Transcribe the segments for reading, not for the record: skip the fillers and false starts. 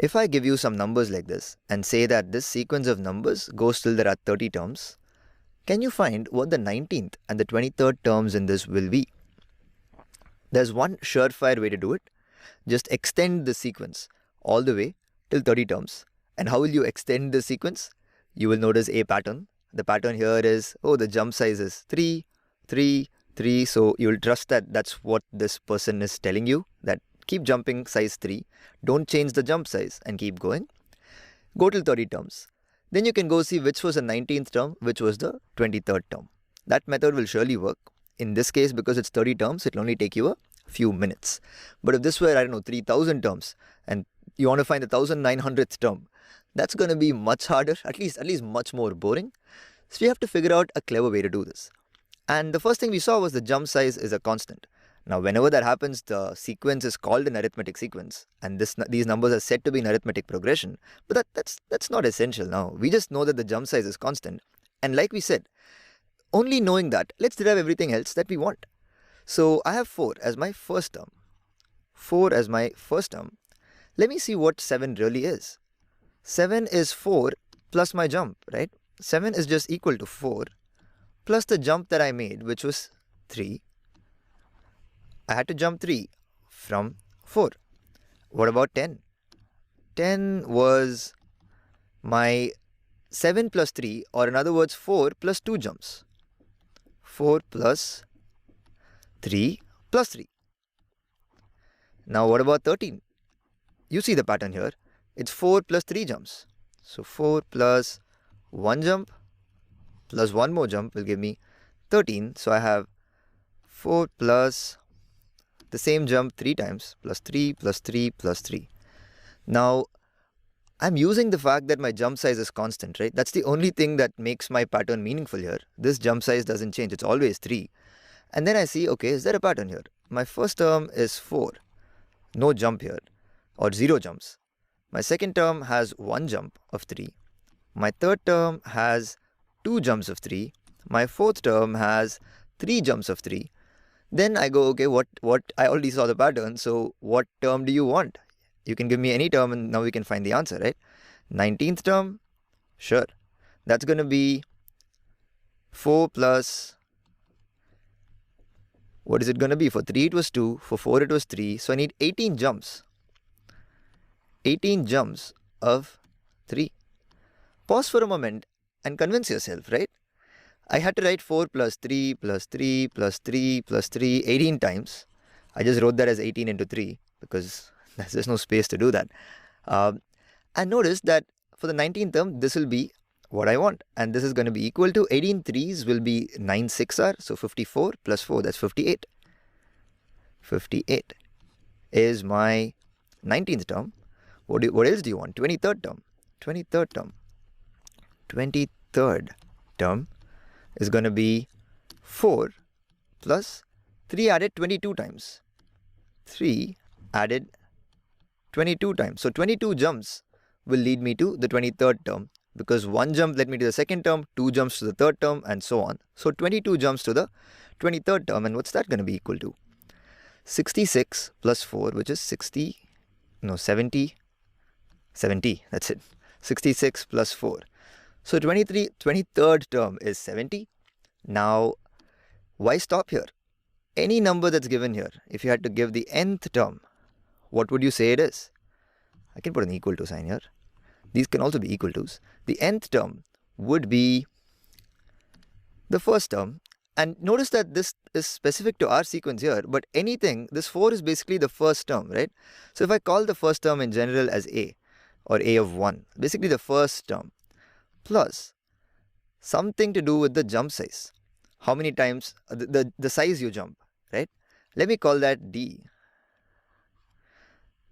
If I give you some numbers like this and say that this sequence of numbers goes till there are 30 terms, can you find what the 19th and the 23rd terms in this will be? There's one surefire way to do it. Just extend the sequence all the way till 30 terms. And how will you extend the sequence? You will notice a pattern. The pattern here is, the jump size is 3, 3, 3. So you will trust that that's what this person is telling you, that keep jumping size 3. Don't change the jump size and keep going. Go till 30 terms. Then you can go see which was the 19th term, which was the 23rd term. That method will surely work. In this case, because it's 30 terms, it will only take you a few minutes. But if this were, 3,000 terms and you want to find the 1900th term, that's going to be much harder, at least much more boring. So we have to figure out a clever way to do this. And the first thing we saw was the jump size is a constant. Now, whenever that happens, the sequence is called an arithmetic sequence, and these numbers are said to be in arithmetic progression. But that's not essential now. We just know that the jump size is constant. And like we said, only knowing that, let's derive everything else that we want. So I have 4 as my first term. 4 as my first term. Let me see what 7 really is. 7 is 4 plus my jump, right? 7 is just equal to 4 plus the jump that I made, which was 3. I had to jump 3 from 4. What about 10? 10 was my 7 plus 3, or in other words 4 plus 2 jumps. 4 plus 3 plus 3. Now what about 13? You see the pattern here. It's 4 plus 3 jumps. So 4 plus 1 jump plus 1 more jump will give me 13. So I have 4 plus the same jump 3 times, plus 3 plus 3 plus 3. Now I'm using the fact that my jump size is constant, right? That's the only thing that makes my pattern meaningful here. This jump size doesn't change. It's always 3. And then I see, okay, is there a pattern here? My first term is 4. No jump here, or 0 jumps. My second term has 1 jump of 3. My third term has 2 jumps of 3. My fourth term has 3 jumps of 3. Then I go, okay, what I already saw the pattern, so what term do you want? You can give me any term and now we can find the answer, right? 19th term, sure. That's going to be 4 plus, what is it going to be? For 3 it was 2, for 4 it was 3, so I need 18 jumps. 18 jumps of 3. Pause for a moment and convince yourself, right? I had to write 4 plus 3 plus 3 plus 3 plus 3 18 times. I just wrote that as 18 into 3 because there's no space to do that. And notice that for the 19th term, this will be what I want. And this is going to be equal to 18 threes will be 9 6R. So 54 plus 4, that's 58. 58 is my 19th term. What else do you want? 23rd term. 23rd term. 23rd term is going to be 4 plus 3 added 22 times. 3 added 22 times. So 22 jumps will lead me to the 23rd term because 1 jump led me to the second term, 2 jumps to the third term and so on. So 22 jumps to the 23rd term, and what's that going to be equal to? 66 plus 4, which is 70, that's it. 66 plus 4. So 23rd term is 70. Now, why stop here? Any number that's given here, if you had to give the nth term, what would you say it is? I can put an equal to sign here. These can also be equal to's. The nth term would be the first term. And notice that this is specific to our sequence here, but anything, this 4 is basically the first term, right? So if I call the first term in general as a, or a of 1, basically the first term, plus something to do with the jump size. How many times, the size you jump, right? Let me call that d.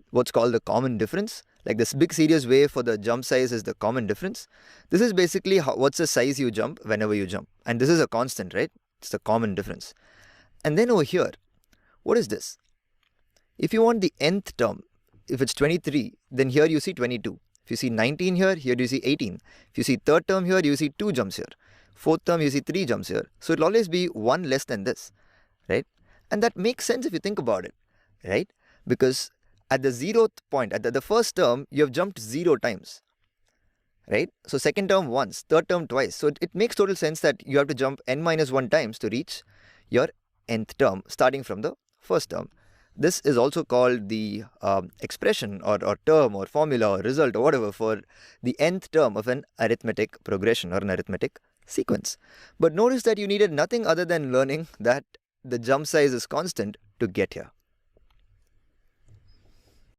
What's called the common difference. Like this big serious way for the jump size is the common difference. This is basically what's the size you jump whenever you jump. And this is a constant, right? It's the common difference. And then over here, what is this? If you want the nth term, if it's 23, then here you see 22. If you see 19 here, here you see 18. If you see third term here, you see 2 jumps here. Fourth term, you see 3 jumps here. So it'll always be 1 less than this, right? And that makes sense if you think about it, right? Because at the 0th point, at the first term, you have jumped 0 times, right? So second term once, third term twice. So it makes total sense that you have to jump n minus 1 times to reach your nth term, starting from the first term. This is also called the expression or term or formula or result or whatever for the nth term of an arithmetic progression or an arithmetic sequence. But notice that you needed nothing other than learning that the jump size is constant to get here.